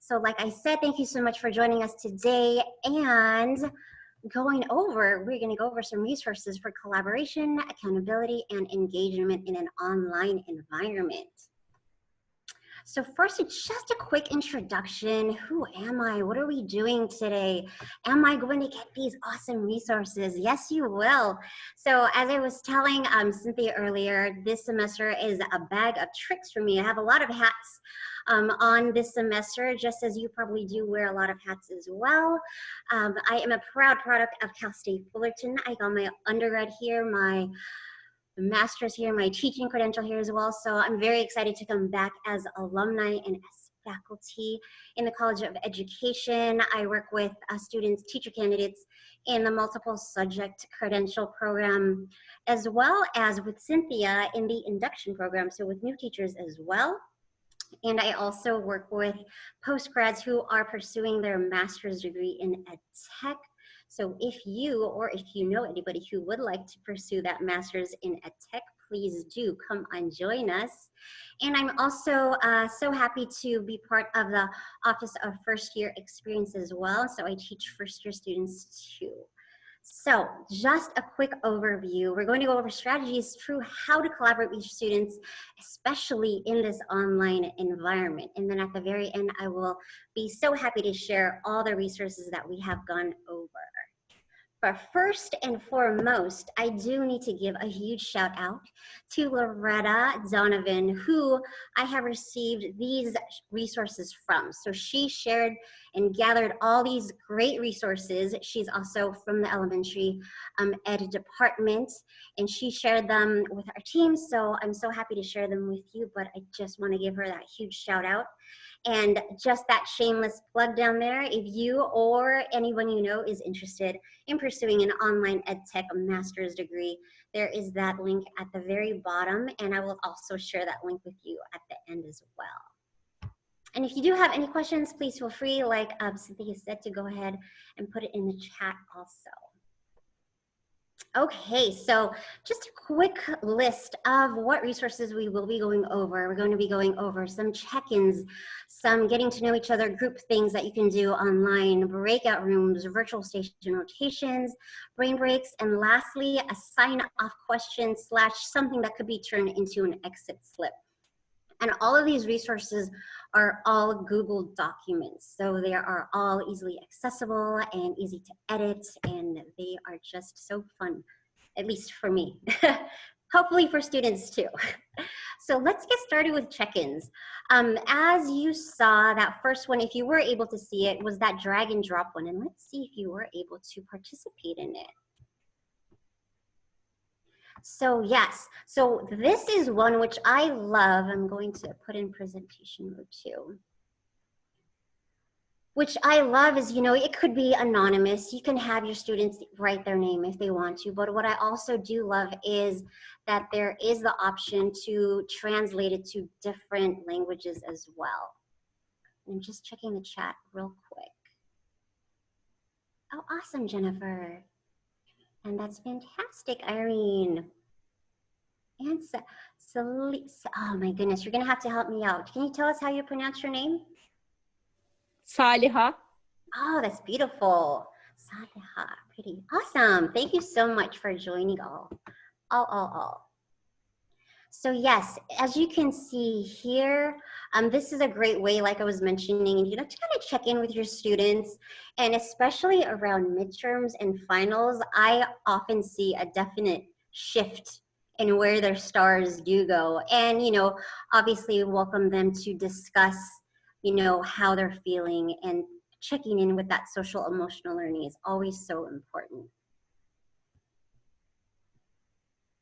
So like I said, thank you so much for joining us today. And we're going to go over some resources for collaboration, accountability, and engagement in an online environment. So first, it's just a quick introduction. Who am I? What are we doing today? Am I going to get these awesome resources? Yes, you will. So as I was telling Cynthia earlier, this semester is a bag of tricks for me. I have a lot of hats on this semester, just as you probably do wear a lot of hats as well. I am a proud product of Cal State Fullerton. I got my undergrad here, my master's here, my teaching credential here as well. So I'm very excited to come back as alumni and as faculty in the College of Education. I work with students, teacher candidates in the multiple subject credential program, as well as with Cynthia in the induction program, so with new teachers as well. And I also work with postgrads who are pursuing their master's degree in ed tech. So if you or if you know anybody who would like to pursue that master's in ed tech, please do come and join us. And I'm also so happy to be part of the Office of First Year Experience as well. So I teach first year students too. So just a quick overview. We're going to go over strategies through how to collaborate with students, especially in this online environment. And then at the very end, I will be so happy to share all the resources that we have gone over. But first and foremost, I do need to give a huge shout out to Loretta Donovan, who I have received these resources from. So she shared and gathered all these great resources. She's also from the elementary ed department, and she shared them with our team. So I'm so happy to share them with you, but I just want to give her that huge shout out. And just that shameless plug down there, if you or anyone you know is interested in pursuing an online ed tech master's degree, there is that link at the very bottom, and I will also share that link with you at the end as well. And if you do have any questions, please feel free, like Cynthia said, to go ahead and put it in the chat also. Okay, so just a quick list of what resources we will be going over. We're going to be going over some check-ins, some getting to know each other group things that you can do online, breakout rooms, virtual station rotations, brain breaks, and lastly, a sign-off question / something that could be turned into an exit slip. And all of these resources are all Google documents. So they are all easily accessible and easy to edit, and they are just so fun, at least for me. Hopefully for students too. So let's get started with check-ins. As you saw, that first one, if you were able to see it, was that drag and drop one. And let's see if you were able to participate in it. So yes, so this is one which I love. I'm going to put in presentation mode too. Which I love is, you know, it could be anonymous. You can have your students write their name if they want to. But what I also do love is that there is the option to translate it to different languages as well. I'm just checking the chat real quick. Oh, awesome, Jennifer. And that's fantastic, Irene. And oh my goodness, you're gonna have to help me out. Can you tell us how you pronounce your name? Saliha. Oh, that's beautiful. Saliha, pretty. Awesome. Thank you so much for joining all. So yes, as you can see here, this is a great way, like I was mentioning, you know, to kind of check in with your students, and especially around midterms and finals, I often see a definite shift in where their stars do go. And, you know, obviously welcome them to discuss, you know, how they're feeling, and checking in with that social emotional learning is always so important.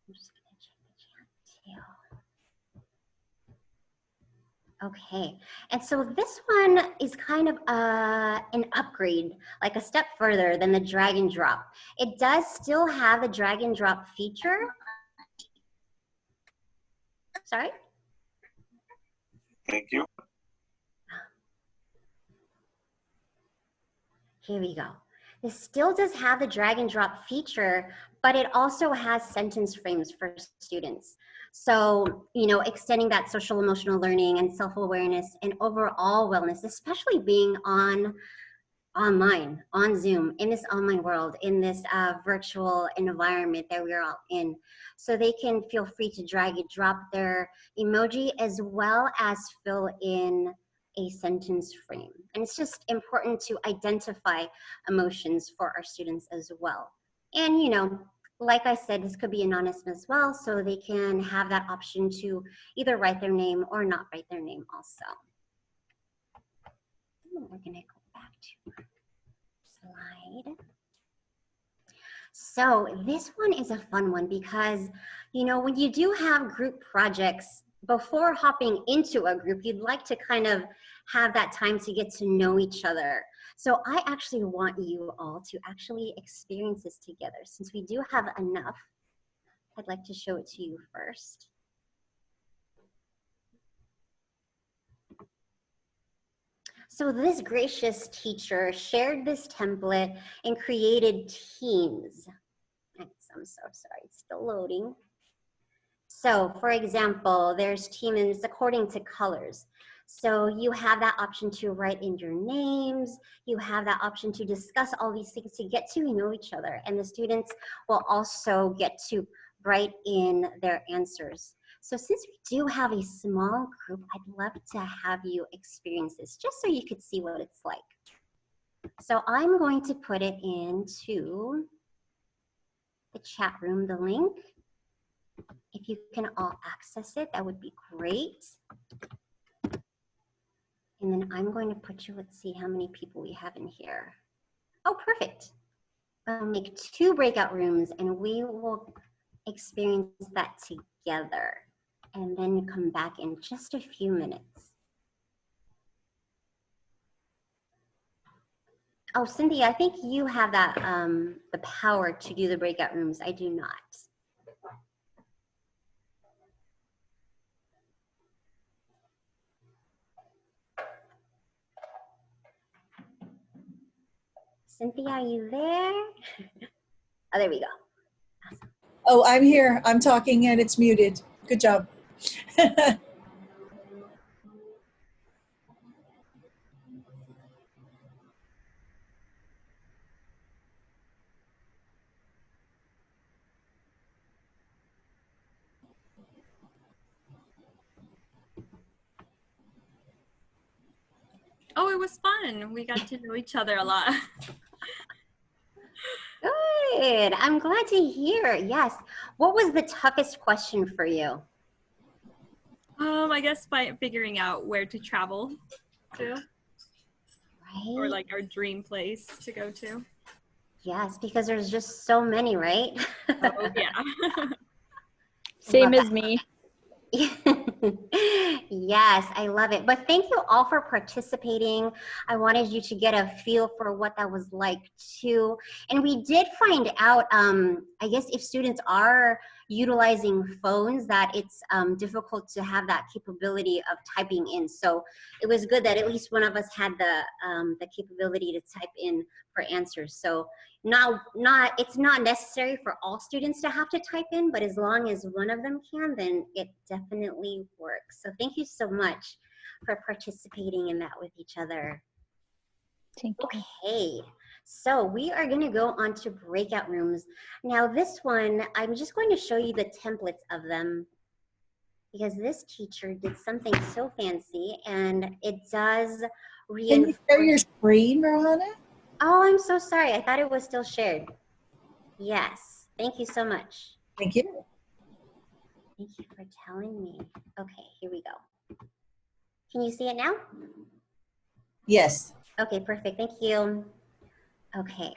I'm just gonna check the chat too. Okay, and so this one is kind of an upgrade, like a step further than the drag and drop. It does still have the drag and drop feature. Sorry? Thank you. Here we go. This still does have the drag and drop feature, but it also has sentence frames for students. So, you know, extending that social emotional learning and self-awareness and overall wellness, especially being online, on Zoom, in this online world, in this virtual environment that we're all in. So they can feel free to drag and drop their emoji as well as fill in a sentence frame. And it's just important to identify emotions for our students as well. And, you know, like I said, this could be anonymous as well, so they can have that option to either write their name or not write their name also. We're gonna go back to slide. So this one is a fun one because, you know, when you do have group projects, before hopping into a group, you'd like to kind of have that time to get to know each other. So I actually want you all to actually experience this together. Since we do have enough, I'd like to show it to you first. So this gracious teacher shared this template and created teams. I'm so sorry, it's still loading. So for example, there's teams according to colors. So you have that option to write in your names. You have that option to discuss all these things to get to know each other. And the students will also get to write in their answers. So since we do have a small group, I'd love to have you experience this just so you could see what it's like. So I'm going to put it into the chat room, the link. If you can all access it, that would be great. And then I'm going to put you, let's see how many people we have in here. Oh, perfect. I'll make 2 breakout rooms and we will experience that together and then come back in just a few minutes. Oh, Cynthia, I think you have that, the power to do the breakout rooms. I do not. Cynthia, are you there? Oh, there we go. Awesome. Oh, I'm here. I'm talking and it's muted. Good job. Oh, it was fun. We got to know each other a lot. Good. I'm glad to hear. Yes. What was the toughest question for you? I guess by figuring out where to travel to. Right. Or like our dream place to go to. Yes, because there's just so many, right? Oh, yeah. Same as me. Yes, I love it. But thank you all for participating. I wanted you to get a feel for what that was like too. And we did find out, I guess if students are utilizing phones, that it's difficult to have that capability of typing in. So it was good that at least one of us had the capability to type in for answers. So it's not necessary for all students to have to type in, but as long as one of them can, then it definitely works. So thank you so much for participating in that with each other. Thank you. Okay, so we are going to go on to breakout rooms. Now this one, I'm just going to show you the templates of them because this teacher did something so fancy and it does Can you share your screen, Rohana? Oh, I'm so sorry. I thought it was still shared. Yes. Thank you so much. Thank you. Thank you for telling me. Okay, here we go. Can you see it now? Yes. Okay, perfect. Thank you. Okay.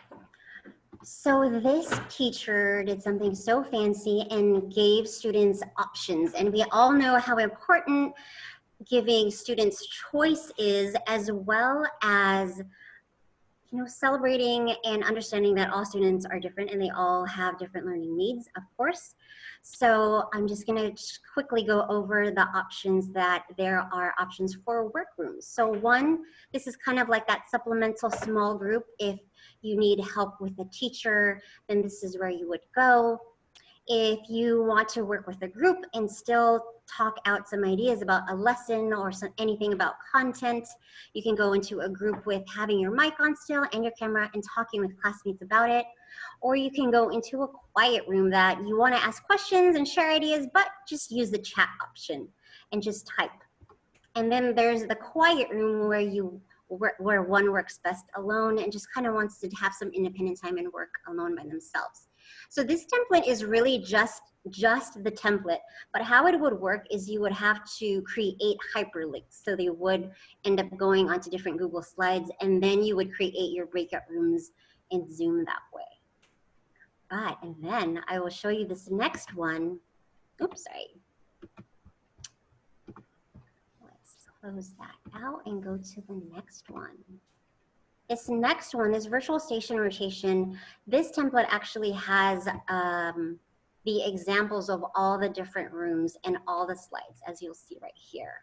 So this teacher did something so fancy and gave students options. And we all know how important giving students choice is, as well as celebrating and understanding that all students are different and they all have different learning needs, of course. So I'm just gonna quickly go over the options that there are options for workrooms. So one, this is kind of like that supplemental small group. If you need help with a teacher, then this is where you would go. If you want to work with a group and still talk out some ideas about a lesson or anything about content, you can go into a group with having your mic on still and your camera and talking with classmates about it. Or you can go into a quiet room that you want to ask questions and share ideas, but just use the chat option and just type. And then there's the quiet room where one works best alone and just kind of wants to have some independent time and work alone by themselves. So this template is really just the template, but how it would work is you would have to create hyperlinks. So they would end up going onto different Google Slides, and then you would create your breakout rooms in Zoom that way. And then I will show you this next one. Oops, sorry. Let's close that out and go to the next one. This next one, this virtual station rotation, this template actually has the examples of all the different rooms and all the slides, as you'll see right here.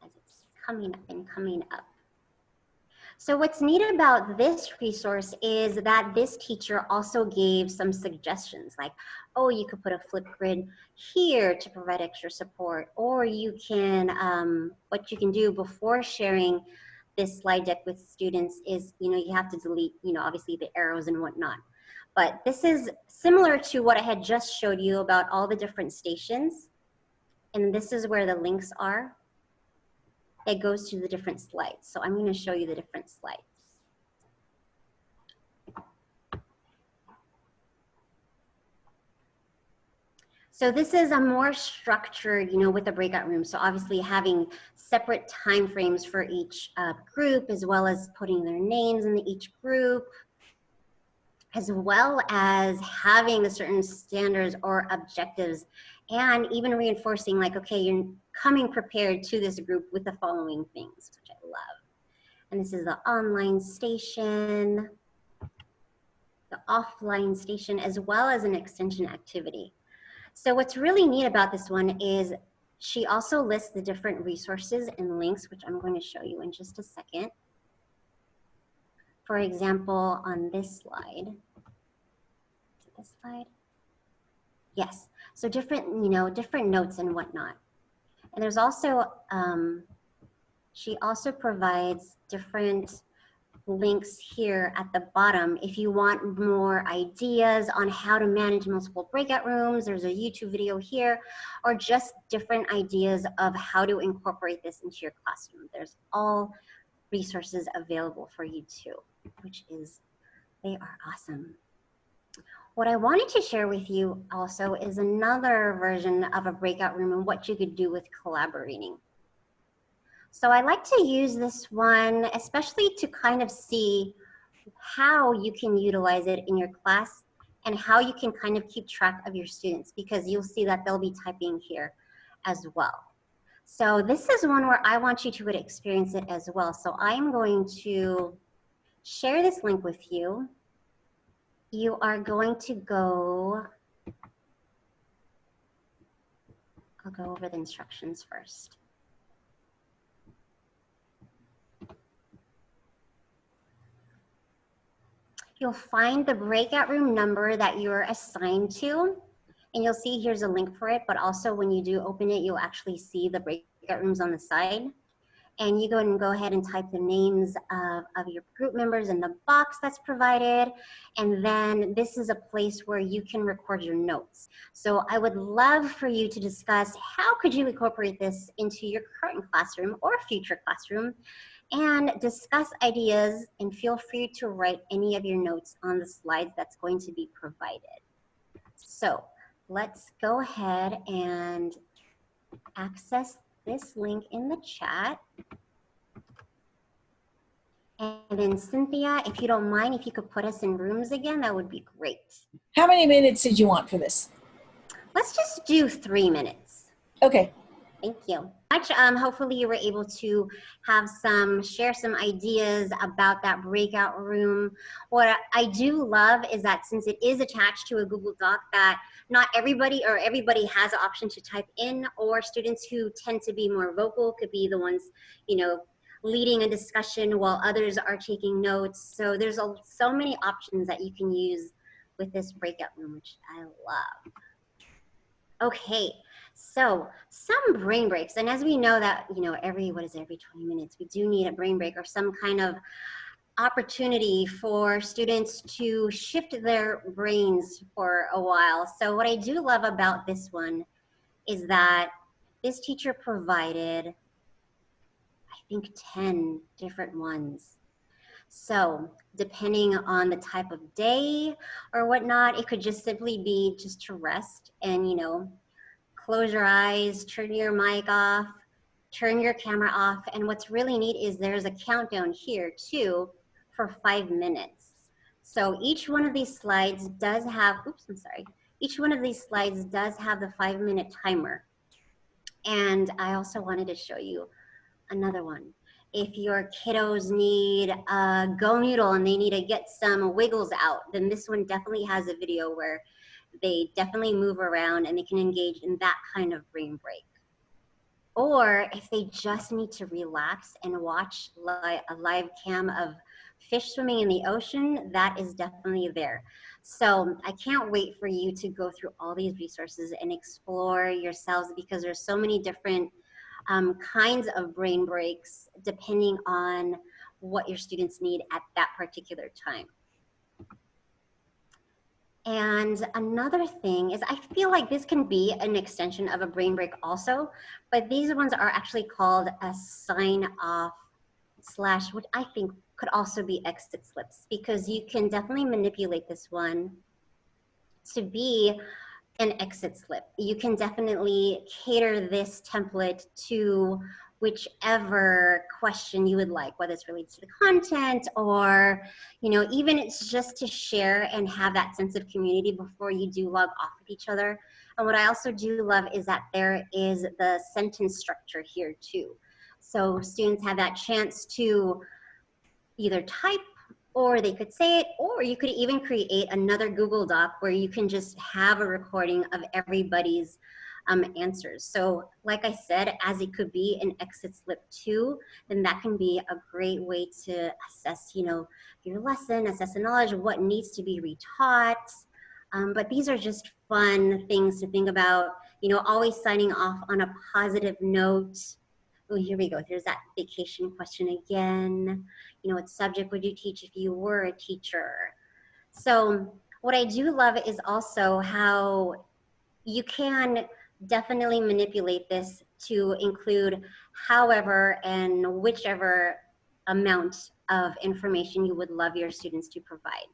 As it's coming up and coming up. So what's neat about this resource is that this teacher also gave some suggestions like, oh, you could put a flip grid here to provide extra support, or you can, what you can do before sharing this slide deck with students is, you have to delete, obviously the arrows and whatnot. But this is similar to what I had just showed you about all the different stations. And this is where the links are. It goes to the different slides. So I'm going to show you the different slides. So this is a more structured, with a breakout room. So obviously having separate time frames for each group, as well as putting their names in each group, as well as having the certain standards or objectives, and even reinforcing like, okay, you're coming prepared to this group with the following things, which I love. And this is the online station, the offline station, as well as an extension activity. So what's really neat about this one is she also lists the different resources and links, which I'm going to show you in just a second. For example, on this slide, is it this slide? Yes, so different, different notes and whatnot. And there's also, she also provides different links here at the bottom. If you want more ideas on how to manage multiple breakout rooms, there's a YouTube video here, or just different ideas of how to incorporate this into your classroom. There's all resources available for you too, which is, they are awesome. What I wanted to share with you also is another version of a breakout room and what you could do with collaborating. So I like to use this one, especially to kind of see how you can utilize it in your class and how you can kind of keep track of your students, because you'll see that they'll be typing here as well. So this is one where I want you to experience it as well. So I'm going to share this link with you. You are going to go, I'll go over the instructions first. You'll find the breakout room number that you're assigned to, and you'll see here's a link for it, but also when you do open it, you'll actually see the breakout rooms on the side. And you go ahead and type the names of your group members in the box that's provided. And then this is a place where you can record your notes. So I would love for you to discuss how could you incorporate this into your current classroom or future classroom, and discuss ideas, and feel free to write any of your notes on the slides that's going to be provided. So let's go ahead and access this link in the chat. And then Cynthia, if you don't mind, if you could put us in rooms again, that would be great. How many minutes did you want for this? Let's just do 3 minutes. Okay. Thank you. Hopefully you were able to share some ideas about that breakout room. What I do love is that since it is attached to a Google Doc, that not everybody has the option to type in, or students who tend to be more vocal could be the ones, leading a discussion while others are taking notes. So there's so many options that you can use with this breakout room, which I love. Okay, so some brain breaks, and as we know that, every 20 minutes, we do need a brain break or some kind of opportunity for students to shift their brains for a while. So what I do love about this one is that this teacher provided, I think, 10 different ones. So depending on the type of day or whatnot, it could just simply be just to rest and, close your eyes, turn your mic off, turn your camera off. And what's really neat is there's a countdown here too for 5 minutes. So each one of these slides does have, each one of these slides does have the 5-minute timer. And I also wanted to show you another one. If your kiddos need a go noodle and they need to get some wiggles out, then this one definitely has a video where they definitely move around and they can engage in that kind of brain break. Or if they just need to relax and watch a live cam of fish swimming in the ocean, that is definitely there. So I can't wait for you to go through all these resources and explore yourselves, because there's so many different kinds of brain breaks depending on what your students need at that particular time. And another thing is, I feel like this can be an extension of a brain break also, but these ones are actually called a sign off / what I think could also be exit slips, because you can definitely manipulate this one to be an exit slip. You can definitely cater this template to whichever question you would like, whether it's related to the content or, even it's just to share and have that sense of community before you do log off with each other. And what I also do love is that there is the sentence structure here too. So students have that chance to either type, or they could say it, or you could even create another Google Doc where you can just have a recording of everybody's answers. So like I said, as it could be an exit slip too, then that can be a great way to assess, your lesson, assess the knowledge of what needs to be retaught. But these are just fun things to think about, always signing off on a positive note. Oh, here we go. Here's that vacation question again. What subject would you teach if you were a teacher? So what I do love is also how you can definitely manipulate this to include however and whichever amount of information you would love your students to provide.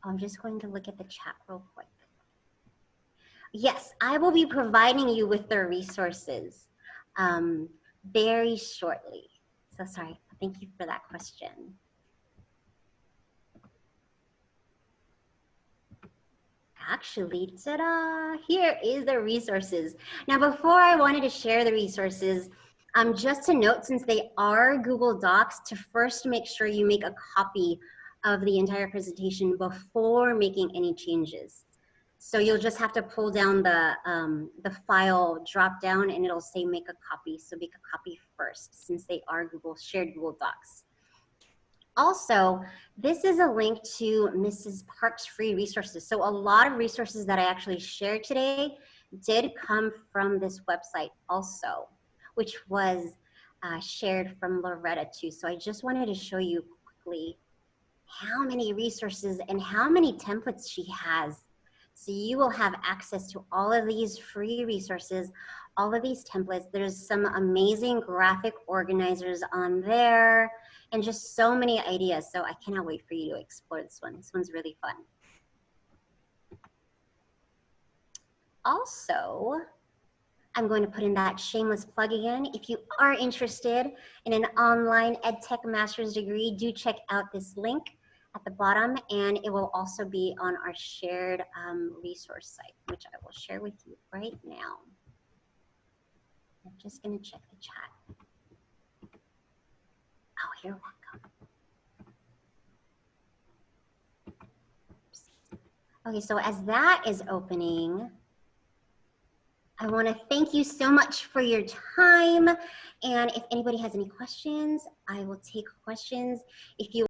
I'm just going to look at the chat real quick. Yes, I will be providing you with the resources very shortly. So sorry, thank you for that question. Actually, ta-da, here is the resources. Now, before I wanted to share the resources, just to note, since they are Google Docs, to first make sure you make a copy of the entire presentation before making any changes. So you'll just have to pull down the file drop down and it'll say make a copy. So make a copy first, since they are shared Google Docs. Also, this is a link to Mrs. Park's free resources. So a lot of resources that I actually shared today did come from this website also, which was shared from Loretta too. So I just wanted to show you quickly how many resources and how many templates she has. So you will have access to all of these free resources, all of these templates. There's some amazing graphic organizers on there and just so many ideas. So I cannot wait for you to explore this one. This one's really fun. Also, I'm going to put in that shameless plug again. If you are interested in an online EdTech master's degree, do check out this link at the bottom, and it will also be on our shared resource site, which I will share with you right now. I'm just going to check the chat. Oh, you're welcome. Oops. Okay, so as that is opening, I want to thank you so much for your time. And if anybody has any questions, I will take questions. If you